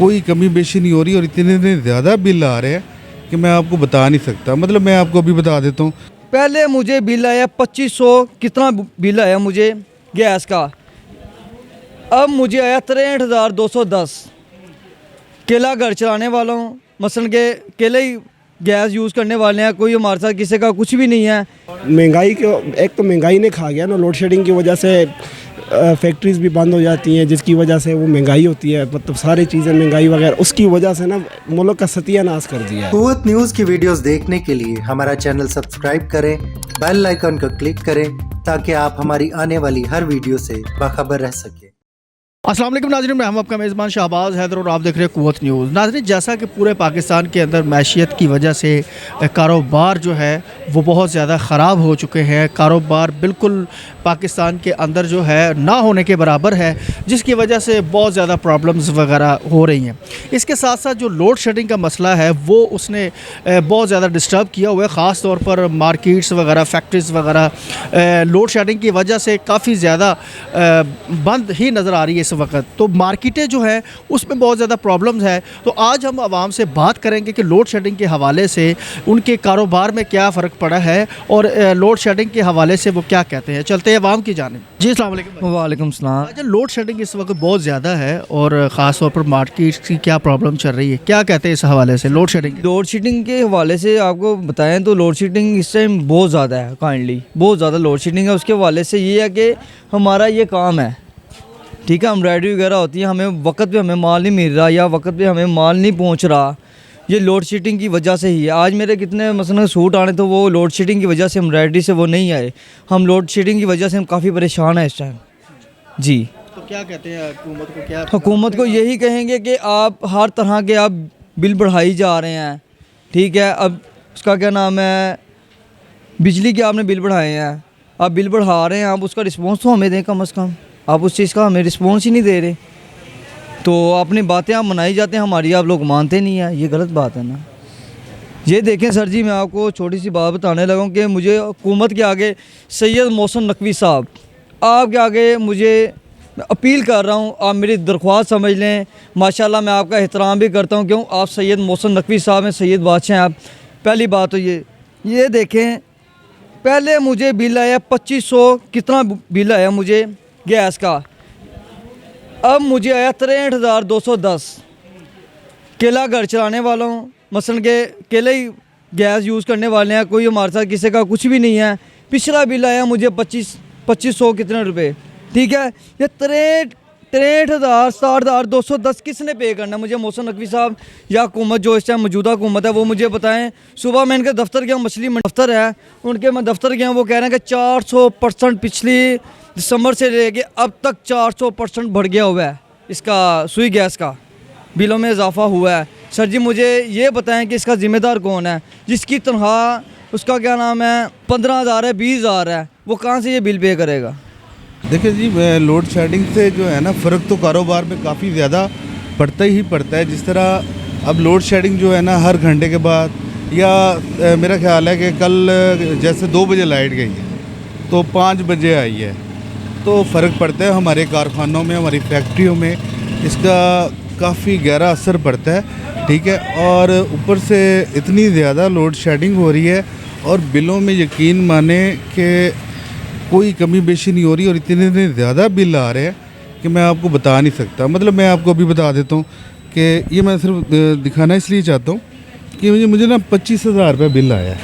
कोई कमी बेशी नहीं हो रही और इतने ज़्यादा बिल आ रहे हैं कि मैं आपको बता नहीं सकता। मतलब मैं आपको अभी बता देता हूँ। पहले मुझे बिल आया 2500, कितना बिल आया मुझे गैस का। अब मुझे आया 63,210। केला घर चलाने वाला हूँ, मसलन के केले ही गैस यूज़ करने वाले हैं, कोई हमारे साथ किसी का कुछ भी नहीं है। महंगाई को एक तो महंगाई ने खा गया ना, लोड शेडिंग की वजह से फैक्ट्रीज भी बंद हो जाती हैं, जिसकी वजह से वो महंगाई होती है, मतलब सारी चीज़ें महंगाई वगैरह, उसकी वजह से ना मुल्क का सत्यानाश कर दिया है। कुव्वत न्यूज़ की वीडियोस देखने के लिए हमारा चैनल सब्सक्राइब करें, बेल आइकन को क्लिक करें ताकि आप हमारी आने वाली हर वीडियो से बाखबर रह सकें। अस्सलाम वालेकुम नाज़रीन, मैं हम आपका मेज़बान शाहबाज हैदर और आप देख रहे हैं कुव्वत न्यूज़। नाज़रीन, जैसा कि पूरे पाकिस्तान के अंदर मैशियत की वजह से कारोबार जो है वो बहुत ज़्यादा ख़राब हो चुके हैं। कारोबार बिल्कुल पाकिस्तान के अंदर जो है ना होने के बराबर है, जिसकी वजह से बहुत ज़्यादा प्रॉब्लम्स वगैरह हो रही हैं। इसके साथ साथ जो लोड शेडिंग का मसला है वो उसने बहुत ज़्यादा डिस्टर्ब किया हुआ है, ख़ास तौर पर मार्केट्स वगैरह, फैक्ट्रीज़ वगैरह लोड शेडिंग की वजह से काफ़ी ज़्यादा बंद ही नज़र आ रही है इस वक्त। तो मार्केटें जो है उसमें बहुत ज़्यादा प्रॉब्लम्स है। तो आज हम आवाम से बात करेंगे कि लोड शेडिंग के हवाले से उनके कारोबार में क्या फ़र्क पड़ा है और लोड शेडिंग के हवाले से वो क्या कहते हैं। चलते हैं आवाम की जानिब। जी अस्सलाम वालेकुम। वालेकुम सलाम। अच्छा, लोड शेडिंग इस वक्त बहुत ज़्यादा है और ख़ास तौर पर मार्केट की क्या प्रॉब्लम चल रही है, क्या कहते हैं इस हवाले से लोड शेडिंग? लोड शेडिंग के हवाले से आपको बताएं तो लोड शेडिंग इस टाइम बहुत ज़्यादा है, काइंडली बहुत ज़्यादा लोड शेडिंग है। उसके हवाले से ये है कि हमारा ये काम है, ठीक है, एम्ब्रॉयडरी वगैरह होती है, हमें वक्त पे हमें माल नहीं मिल रहा या वक्त पे हमें माल नहीं पहुंच रहा, ये लोड शेडिंग की वजह से ही है। आज मेरे कितने मसलन सूट आने तो वो लोड शेडिंग की वजह से एम्ब्रॉयडरी से वो नहीं आए। हम लोड शेडिंग की वजह से हम काफ़ी परेशान हैं इस टाइम। जी, तो क्या कहते हैं हुकूमत को? क्या हुकूमत को यही कहेंगे कि आप हर तरह के आप बिल बढ़ाई जा रहे हैं, ठीक है। अब उसका क्या नाम है, बिजली के आपने बिल बढ़ाए हैं, आप बिल बढ़ा रहे हैं, आप उसका रिस्पॉन्स तो हमें दें कम अज़ कम। आप उस चीज़ का हमें रिस्पॉन्स ही नहीं दे रहे, तो अपनी बातें आप मनाई जाते हैं, हमारी आप लोग मानते नहीं हैं। ये गलत बात है ना। ये देखें सर जी, मैं आपको छोटी सी बात बताने लगा हूँ कि मुझे हुकूमत के आगे सैयद मोहसिन नकवी साहब, आपके आगे मुझे अपील कर रहा हूँ, आप मेरी दरख्वास्त समझ लें। माशाल्लाह मैं आपका एहतराम भी करता हूँ, क्यों आप सैयद मोहसिन नकवी साहब हैं, सैयद बादशाह हैं आप। पहली बात तो ये देखें, पहले मुझे बिल आया 2500, कितना बिल आया मुझे गैस का। अब मुझे आया 63,210। केला घर चलाने वाला हूँ, मसलन के केले ही गैस यूज़ करने वाले हैं, कोई हमारे साथ किसी का कुछ भी नहीं है। पिछला बिल आया मुझे 2500 कितने रुपए, ठीक है। ये 63,000 60,210 किसने पे करना मुझे? मोहसिन नकवी साहब या हुकूमत जो इस टाइम मौजूदा हुकूमत है वो मुझे बताएं। सुबह मैं इनके दफ्तर गया, मछली दफ्तर है उनके, मैं दफ्तर गया, वो कह रहे हैं कि 400% पिछली दिसंबर से लेके अब तक 400% बढ़ गया हुआ है इसका सुई गैस का बिलों में इजाफा हुआ है। सर जी मुझे ये बताएं कि इसका ज़िम्मेदार कौन है? जिसकी तनख्वाह उसका क्या नाम है 15,000 है, 20,000 है, वो कहाँ से ये बिल पे करेगा? देखिए जी, लोड शेडिंग से जो है ना फ़र्क तो कारोबार में काफ़ी ज़्यादा पड़ता ही पड़ता है। जिस तरह अब लोड शेडिंग जो है ना हर घंटे के बाद, या मेरा ख्याल है कि कल जैसे 2 बजे लाइट गई है तो 5 बजे आई है, तो फ़र्क पड़ता है हमारे कारखानों में, हमारी फैक्ट्रियों में, इसका काफ़ी गहरा असर पड़ता है, ठीक है। और ऊपर से इतनी ज़्यादा लोड शेडिंग हो रही है और बिलों में यकीन माने कि कोई कमी बेशी नहीं हो रही और इतने ज़्यादा बिल आ रहे हैं कि मैं आपको बता नहीं सकता। मतलब मैं आपको अभी बता देता हूँ कि ये मैं सिर्फ दिखाना इसलिए चाहता हूँ कि मुझे ना 25,000 रुपये बिल आया है।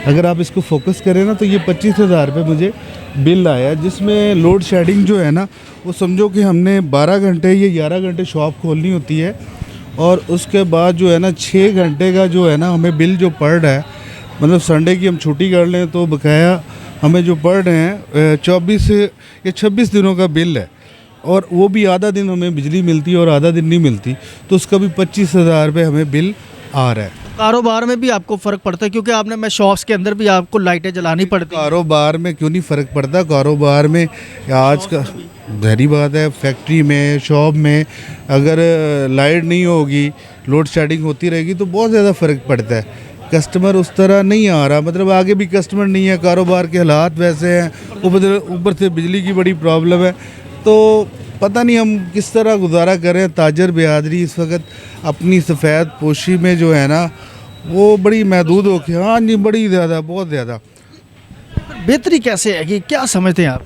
अगर आप इसको फोकस करें ना तो ये 25,000 रुपये मुझे बिल आया, जिसमें लोड शेडिंग जो है ना वो समझो कि हमने 12 घंटे या 11 घंटे शॉप खोलनी होती है और उसके बाद जो है ना 6 घंटे का जो है ना हमें बिल जो पड़ रहा है, मतलब संडे की हम छुट्टी कर लें तो बकाया हमें जो पड़ रहे हैं 24 या 26 दिनों का बिल है, और वो भी आधा दिन हमें बिजली मिलती है और आधा दिन नहीं मिलती, तो उसका भी 25,000 रुपये हमें बिल आ रहा है। कारोबार में भी आपको फ़र्क पड़ता है क्योंकि आपने मैं शॉप्स के अंदर भी आपको लाइटें जलानी पड़ती हैं। कारोबार में क्यों नहीं फ़र्क पड़ता? कारोबार में आज का गहरी बात है, फैक्ट्री में, शॉप में अगर लाइट नहीं होगी, लोड शेडिंग होती रहेगी तो बहुत ज़्यादा फ़र्क पड़ता है। कस्टमर उस तरह नहीं आ रहा, मतलब आगे भी कस्टमर नहीं है, कारोबार के हालात वैसे हैं, ऊपर से बिजली की बड़ी प्रॉब्लम है, तो पता नहीं हम किस तरह गुजारा करें। ताजर बिरादरी इस वक्त अपनी सफ़ेद पोशी में जो है ना वो बड़ी महदूद हो गई। हाँ जी, बड़ी ज़्यादा, बहुत ज़्यादा। बेहतरी कैसे है कि क्या समझते हैं आप?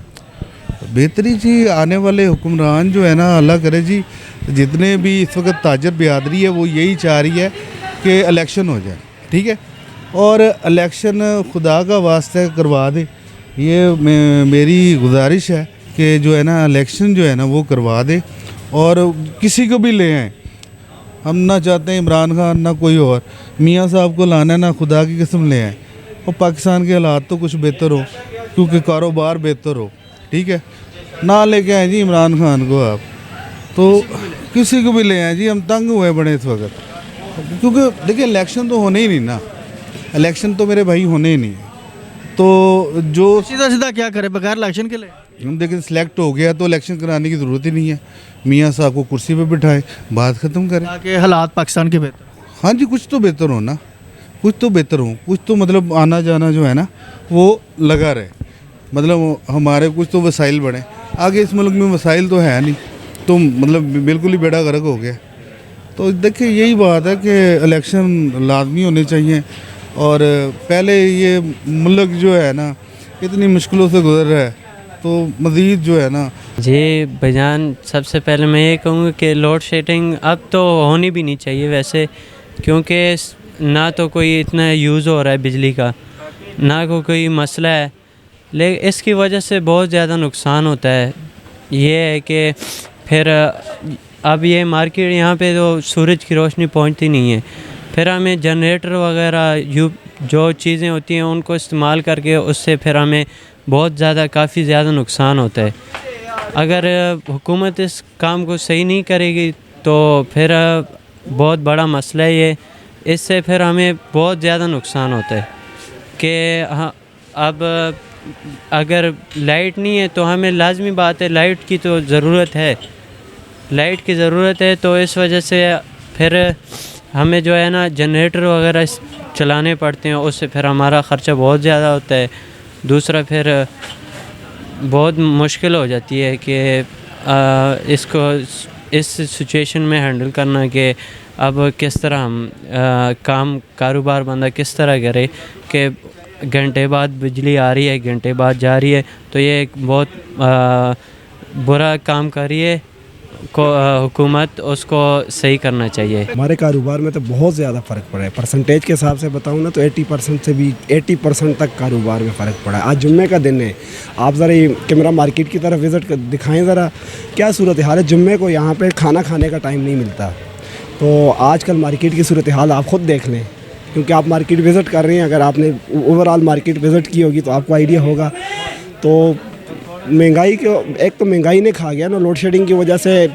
बेहतरी जी, आने वाले हुक्मरान जो है ना, अल्लाह करे जी, जितने भी इस वक्त ताजर बिरादरी है वो यही चाह रही है कि इलेक्शन हो जाए, ठीक है। और इलेक्शन खुदा का वास्ता करवा दे, ये मेरी गुजारिश है कि जो है ना इलेक्शन जो है ना वो करवा दे और किसी को भी ले आए। हम ना चाहते हैं इमरान खान ना कोई और, मियाँ साहब को लाना है ना, खुदा की कसम ले आए और पाकिस्तान के हालात तो कुछ बेहतर हो, क्योंकि कारोबार बेहतर हो, ठीक है। ना लेके आए जी इमरान खान को आप, तो किसी को भी ले आए जी। हम तंग हुए बड़े इस वक्त, क्योंकि देखिए इलेक्शन तो होने ही नहीं ना, इलेक्शन तो मेरे भाई होने ही नहीं है। तो जो सीधा सीधा क्या करें बगैर इलेक्शन के लिए? हम देखें सिलेक्ट हो गया तो इलेक्शन कराने की ज़रूरत ही नहीं है। मियाँ साहब को कुर्सी पे बिठाएं, बात ख़त्म करें। ताकि हालात पाकिस्तान के बेहतर। हाँ जी, कुछ तो बेहतर हो ना, कुछ तो बेहतर हो, कुछ तो मतलब आना जाना जो है ना वो लगा रहे, मतलब हमारे कुछ तो वसाइल बढ़े। आगे इस मुल्क में वसाइल तो है नहीं, तो मतलब बिल्कुल ही बेड़ा गर्क हो गया। तो देखिए यही बात है कि इलेक्शन लाजमी होने चाहिए। और पहले ये मुल्क जो है ना इतनी मुश्किलों से गुजर रहा है, तो मज़ीद जो है ना। जी भाईजान, सबसे पहले मैं ये कहूँगा कि लोड शेडिंग अब तो होनी भी नहीं चाहिए वैसे, क्योंकि ना तो कोई इतना यूज़ हो रहा है बिजली का, ना कोई मसला है, लेकिन इसकी वजह से बहुत ज़्यादा नुकसान होता है। ये है कि फिर अब ये मार्केट यहाँ पे तो सूरज की रोशनी पहुँचती नहीं है, फिर हमें जनरेटर वगैरह जो चीज़ें होती हैं उनको इस्तेमाल करके उससे फिर हमें बहुत ज़्यादा काफ़ी ज़्यादा नुकसान होता है। अगर हुकूमत इस काम को सही नहीं करेगी तो फिर बहुत बड़ा मसला है ये, इससे फिर हमें बहुत ज़्यादा नुकसान होता है कि हाँ, अब अगर लाइट नहीं है तो हमें लाजमी बात है, लाइट की तो ज़रूरत है, लाइट की ज़रूरत है, तो इस वजह से फिर हमें जो है ना जनरेटर वगैरह चलाने पड़ते हैं, उससे फिर हमारा ख़र्चा बहुत ज़्यादा होता है। दूसरा फिर बहुत मुश्किल हो जाती है कि इसको इस सिचुएशन में हैंडल करना कि अब किस तरह हम कारोबार बंदा किस तरह करे कि घंटे बाद बिजली आ रही है, घंटे बाद जा रही है, तो ये एक बहुत बुरा काम कर रही है को हुकूमत, उसको सही करना चाहिए। हमारे कारोबार में तो बहुत ज़्यादा फ़र्क पड़ा है। परसेंटेज के हिसाब से बताऊँ ना तो 80% से भी 80% तक कारोबार में फ़र्क पड़ा है। आज जुम्मे का दिन है, आप ज़रा ये कैमरा मार्केट की तरफ विज़िट कर दिखाएं ज़रा, क्या सूरत हाल है। जुम्मे को यहाँ पे खाना खाने का टाइम नहीं मिलता, तो आजकल मार्केट की सूरत हाल आप ख़ुद देख लें, क्योंकि आप मार्केट विज़िट कर रहे हैं। अगर आपने ओवरऑल मार्केट विज़िट की होगी तो आपको आइडिया होगा। तो महंगाई को, एक तो महंगाई ने खा गया ना, लोड शेडिंग की वजह से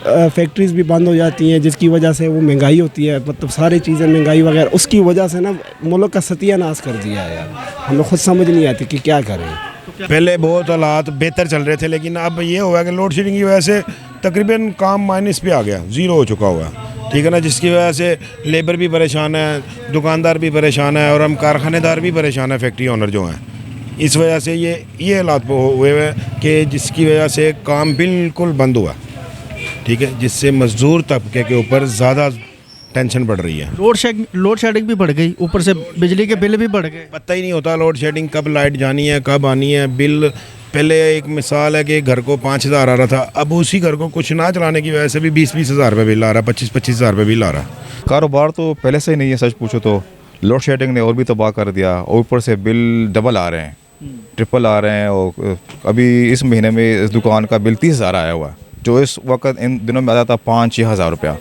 फैक्ट्रीज़ भी बंद हो जाती हैं, जिसकी वजह से वो महंगाई होती है, मतलब सारी चीज़ें महंगाई वगैरह, उसकी वजह से ना मुल्क का सत्यानाश कर दिया है यार। हमें खुद समझ नहीं आती कि क्या करें। पहले बहुत हालात बेहतर चल रहे थे, लेकिन अब ये हुआ कि लोड शेडिंग की वजह से तकरीबन काम माइनस पे आ गया, ज़ीरो हो चुका हुआ, ठीक है ना, जिसकी वजह से लेबर भी परेशान है, दुकानदार भी परेशान है और हम कारखानेदार भी परेशान है, फैक्ट्री ओनर जो हैं। इस वजह से ये हालात हुए हुए कि जिसकी वजह से काम बिल्कुल बंद हुआ, ठीक है, जिससे मज़दूर तबके के ऊपर ज़्यादा टेंशन बढ़ रही है। लोड शेडिंग भी बढ़ गई, ऊपर से बिजली के बिल भी बढ़ गए। पता ही नहीं होता लोड शेडिंग कब लाइट जानी है, कब आनी है। बिल पहले एक मिसाल है कि घर को 5,000 आ रहा था, अब उसी घर को कुछ ना चलाने की वजह से भी 20-20 हज़ार रुपये बिल आ रहा है, 25-25 हज़ार रुपये बिल आ रहा है। कारोबार तो पहले से ही नहीं है, सच पूछो तो लोड शेडिंग ने और भी तबाह कर दिया, और ऊपर से बिल डबल आ रहे हैं, ट्रिपल आ रहे हैं। और अभी इस महीने में इस दुकान का बिल 30,000 आया हुआ है, जो इस वक्त इन दिनों में आता था 5-6 हज़ार रुपया,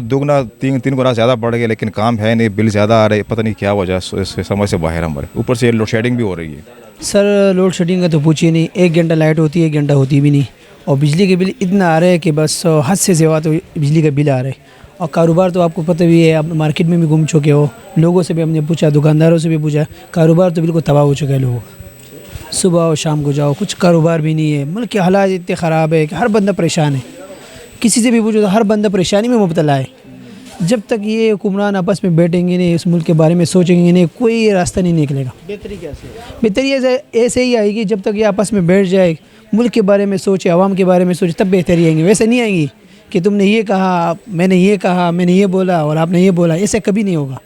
दुगना 3 गुना ज़्यादा बढ़ गया, लेकिन काम है नहीं, बिल ज़्यादा आ रहे, पता नहीं क्या वजह, इस समझ से बाहर हमारे। ऊपर से लोड शेडिंग भी हो रही है। सर लोड शेडिंग का तो पूछिए नहीं, 1 घंटा लाइट होती है, 1 घंटा होती भी नहीं, और बिजली के बिल इतना आ रहे हैं कि बस हद से ज़्यादा तो बिजली का बिल आ रहा है। और कारोबार तो आपको पता भी है, आप मार्केट में भी घूम चुके हो, लोगों से भी हमने पूछा, दुकानदारों से भी पूछा, कारोबार तो बिल्कुल तबाह हो चुका है। लोगों सुबह और शाम को जाओ, कुछ कारोबार भी नहीं है, मतलब कि हालात इतने ख़राब है कि हर बंदा परेशान है। किसी से भी पूछो तो हर बंदा परेशानी में मुब्तला है। जब तक ये हुक्मरान आपस में बैठेंगे नहीं, इस मुल्क के बारे में सोचेंगे नहीं, कोई रास्ता नहीं निकलेगा। बेहतरी कैसे? बेहतरी ऐसे ही आएगी जब तक ये आपस में बैठ जाए, मुल्क के बारे में सोचे, आवाम के बारे में सोचे, तब बेहतरी आएंगी। वैसे नहीं आएंगी कि तुमने ये कहा, मैंने ये बोला और आपने ये बोला, ऐसे कभी नहीं होगा।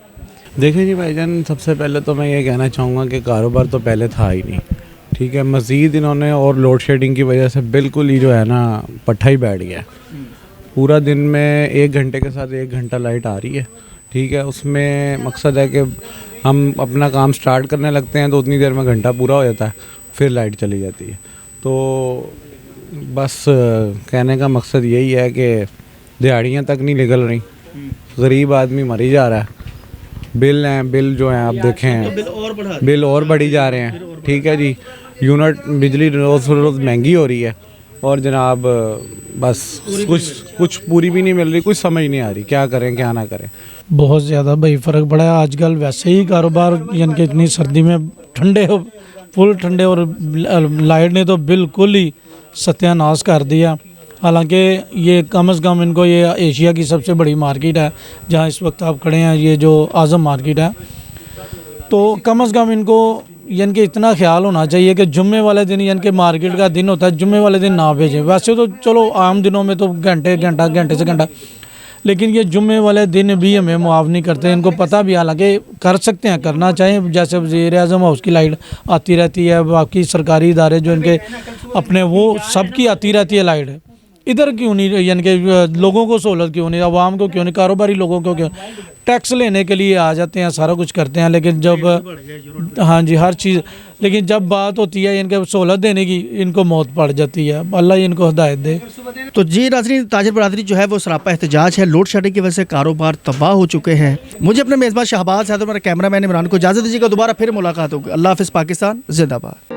देखिए जी भाईजान, सबसे पहले तो मैं ये कहना चाहूँगा कि कारोबार तो पहले था ही नहीं, ठीक है। मज़ीद इन्होंने और लोड शेडिंग की वजह से बिल्कुल ही जो है ना पट्टा ही बैठ गया। पूरा दिन में 1 घंटे के साथ 1 घंटा लाइट आ रही है, ठीक है। उसमें मकसद है कि हम अपना काम स्टार्ट करने लगते हैं तो उतनी देर में घंटा पूरा हो जाता है, फिर लाइट चली जाती है। तो बस कहने का मकसद यही है कि दिहाड़ियाँ तक नहीं निकल रही, गरीब आदमी मरी जा रहा है। बिल हैं, बिल जो हैं आप देखें, बिल और बढ़ी जा रहे हैं, ठीक है जी। यूनिट बिजली रोज़ रोज़ महंगी हो रही है और जनाब बस कुछ पूरी भी नहीं मिल रही, कुछ समझ नहीं आ रही क्या करें क्या ना करें। बहुत ज़्यादा भाई फ़र्क पड़ा है। आजकल वैसे ही कारोबार यानी कि इतनी सर्दी में फुल ठंडे और लाइट ने तो बिल्कुल ही सत्यानाश कर दिया। हालांकि ये कम से कम इनको, ये एशिया की सबसे बड़ी मार्केट है जहां इस वक्त आप खड़े हैं, ये जो आज़म मार्केट है, तो कम से कम इनको यानी कि इतना ख्याल होना चाहिए कि जुम्मे वाले दिन यानी कि मार्केट का दिन होता है, जुम्मे वाले दिन ना भेजें। वैसे तो चलो आम दिनों में तो घंटे से घंटा, लेकिन ये जुम्मे वाले दिन भी हमें मुआफ़ नहीं करते। इनको पता भी, हालांकि कर सकते हैं, करना चाहिए। जैसे वज़ीर-ए-आज़म हाउस की लाइट आती रहती है, बाकी सरकारी इदारे जो इनके अपने, वो सबकी आती रहती है लाइट। इधर क्यों नहीं, यानी कि लोगों को सहूलत क्यों नहीं, आवाम को क्यों नहीं, कारोबारी लोगों को क्यों? टैक्स लेने के लिए आ जाते हैं, सारा कुछ करते हैं, लेकिन जब हाँ जी हर चीज़, लेकिन जब बात होती है इनके सहूलत देने की, इनको मौत पड़ जाती है। अल्लाह इनको हिदायत दे। तो जी नाज़रीन, ताजिर बरादरी जो है वो सरापा एहतजाज है। लोड शेडिंग की वजह से कारोबार तबाह हो चुके हैं। मुझे अपने मेज़बान शहबाज है, तो मेरा कैमरा मैन इमरान को इजाज़त दीजिएगा। दोबारा फिर मुलाकात होगी। अल्लाह हाफ़िज़। पाकिस्तान जिंदाबाद।